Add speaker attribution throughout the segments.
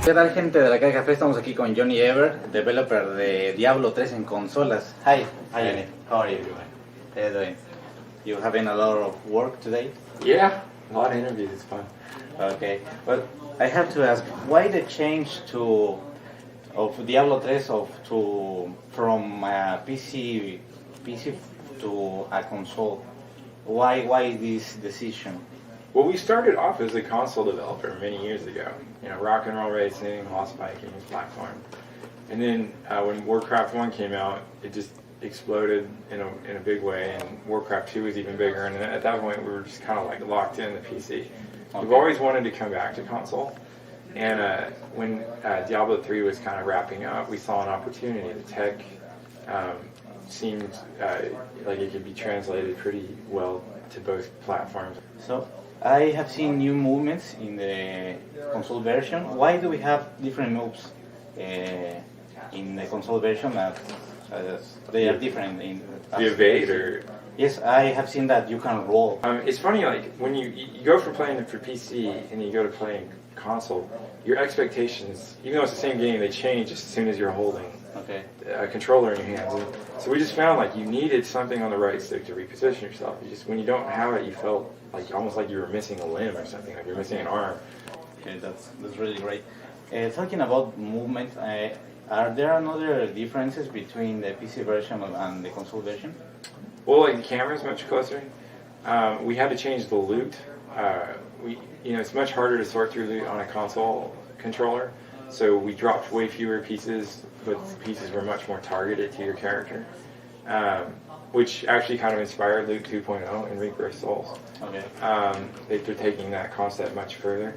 Speaker 1: ¿Qué tal, gente de la Caja Café? Estamos aquí con Johnny Ebbert, developer de Diablo 3 en consolas. Hi, Johnny. How are you doing? How are you doing? You having a lot of work today?
Speaker 2: Yeah, a lot of interviews. It's fun.
Speaker 1: Okay, but I have to ask, why the change of Diablo 3 from PC to a console? Why this decision?
Speaker 2: Well, we started off as a console developer many years ago. You know, Rock and Roll Racing, Lost Vikings, Platform. And then when Warcraft 1 came out, it just exploded in a big way, and Warcraft 2 was even bigger. And at that point, we were just kind of like locked in the PC. Okay. We've always wanted to come back to console. And when Diablo 3 was kind of wrapping up, we saw an opportunity. The tech seemed like it could be translated pretty well to both platforms.
Speaker 1: So I have seen new movements in the console version. Why do we have different moves in the console version? They are different in
Speaker 2: the evade or.
Speaker 1: Yes, I have seen that you can roll.
Speaker 2: It's funny, like when you go from playing for PC and you go to playing console, your expectations, even though it's the same game, they change as soon as you're holding a controller in your hands. And so we just found like you needed something on the right stick to reposition yourself. When you don't have it, you felt like almost like you were missing a limb or something, like you're missing an arm.
Speaker 1: Okay, that's really great. Talking about movement, are there other differences between the PC version and the console version?
Speaker 2: Well, like the camera's much closer. We had to change the loot. It's much harder to sort through loot on a console controller, so we dropped way fewer pieces, but the pieces were much more targeted to your character, which actually kind of inspired Loot 2.0 and Reaper Souls. Okay. They're taking that concept much further,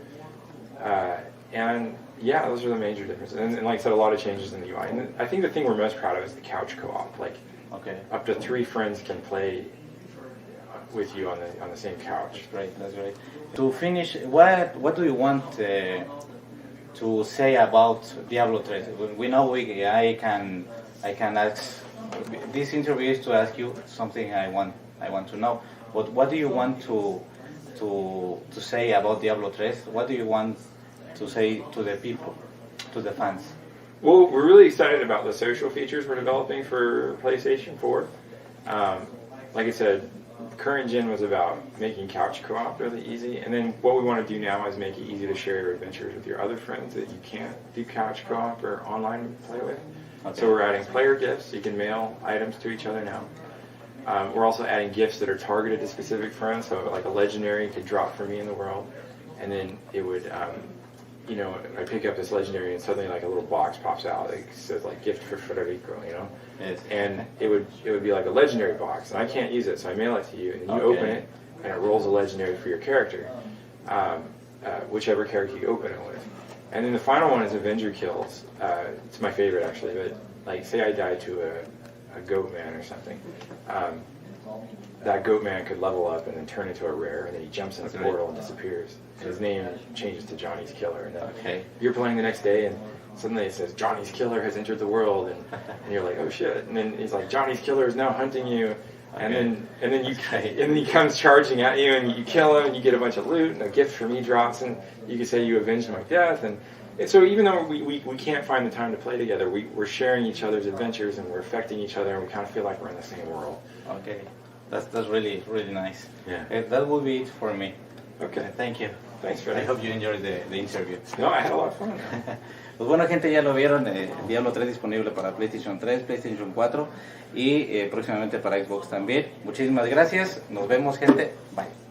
Speaker 2: and yeah, those are the major differences. And like I said, a lot of changes in the UI. And I think the thing we're most proud of is the couch co-op. Like, up to 3 friends can play with you on the same couch.
Speaker 1: That's great. To finish, what do you want to say about Diablo 3? We know I can ask. This interview is to ask you something I want to know. But what do you want to say about Diablo 3? What do you want to say to the people, to the fans?
Speaker 2: Well, we're really excited about the social features we're developing for PlayStation 4. Like I said, current gen was about making couch co-op really easy, and then what we want to do now is make it easy to share your adventures with your other friends that you can't do couch co-op or online play with. Okay. So we're adding player gifts. You can mail items to each other now. We're also adding gifts that are targeted to specific friends, so like a legendary could drop for me in the world, and then it would I pick up this legendary and suddenly like a little box pops out. It says like gift for Federico, yes. And it would be like a legendary box, and I can't use it, so I mail it to you, and you open it, and it rolls a legendary for your character, whichever character you open it with. And then the final one is Avenger kills. It's my favorite actually, but like say I die to a goat man or something. That goat man could level up and then turn into a rare, and then he jumps in a portal and disappears. And his name changes to Johnny's Killer. And then you're playing the next day, and suddenly it says Johnny's Killer has entered the world, and you're like, oh shit! And then he's like, Johnny's Killer is now hunting you, and then he comes charging at you, and you kill him, and you get a bunch of loot, and a gift from me drops, and you can say you avenged my death, and so even though we can't find the time to play together, we're sharing each other's adventures, and we're affecting each other, and we kind of feel like we're in the same world.
Speaker 1: Okay. That's really nice.
Speaker 2: Yeah.
Speaker 1: That will be it for me.
Speaker 2: Okay.
Speaker 1: Thank you.
Speaker 2: Thanks, Fede.
Speaker 1: I hope you enjoyed the interview.
Speaker 2: No, I had a lot of fun.
Speaker 1: Pues bueno, gente, ya lo vieron. Diablo 3 disponible para PlayStation 3, PlayStation 4 y próximamente para Xbox también. Muchísimas gracias. Nos vemos, gente. Bye.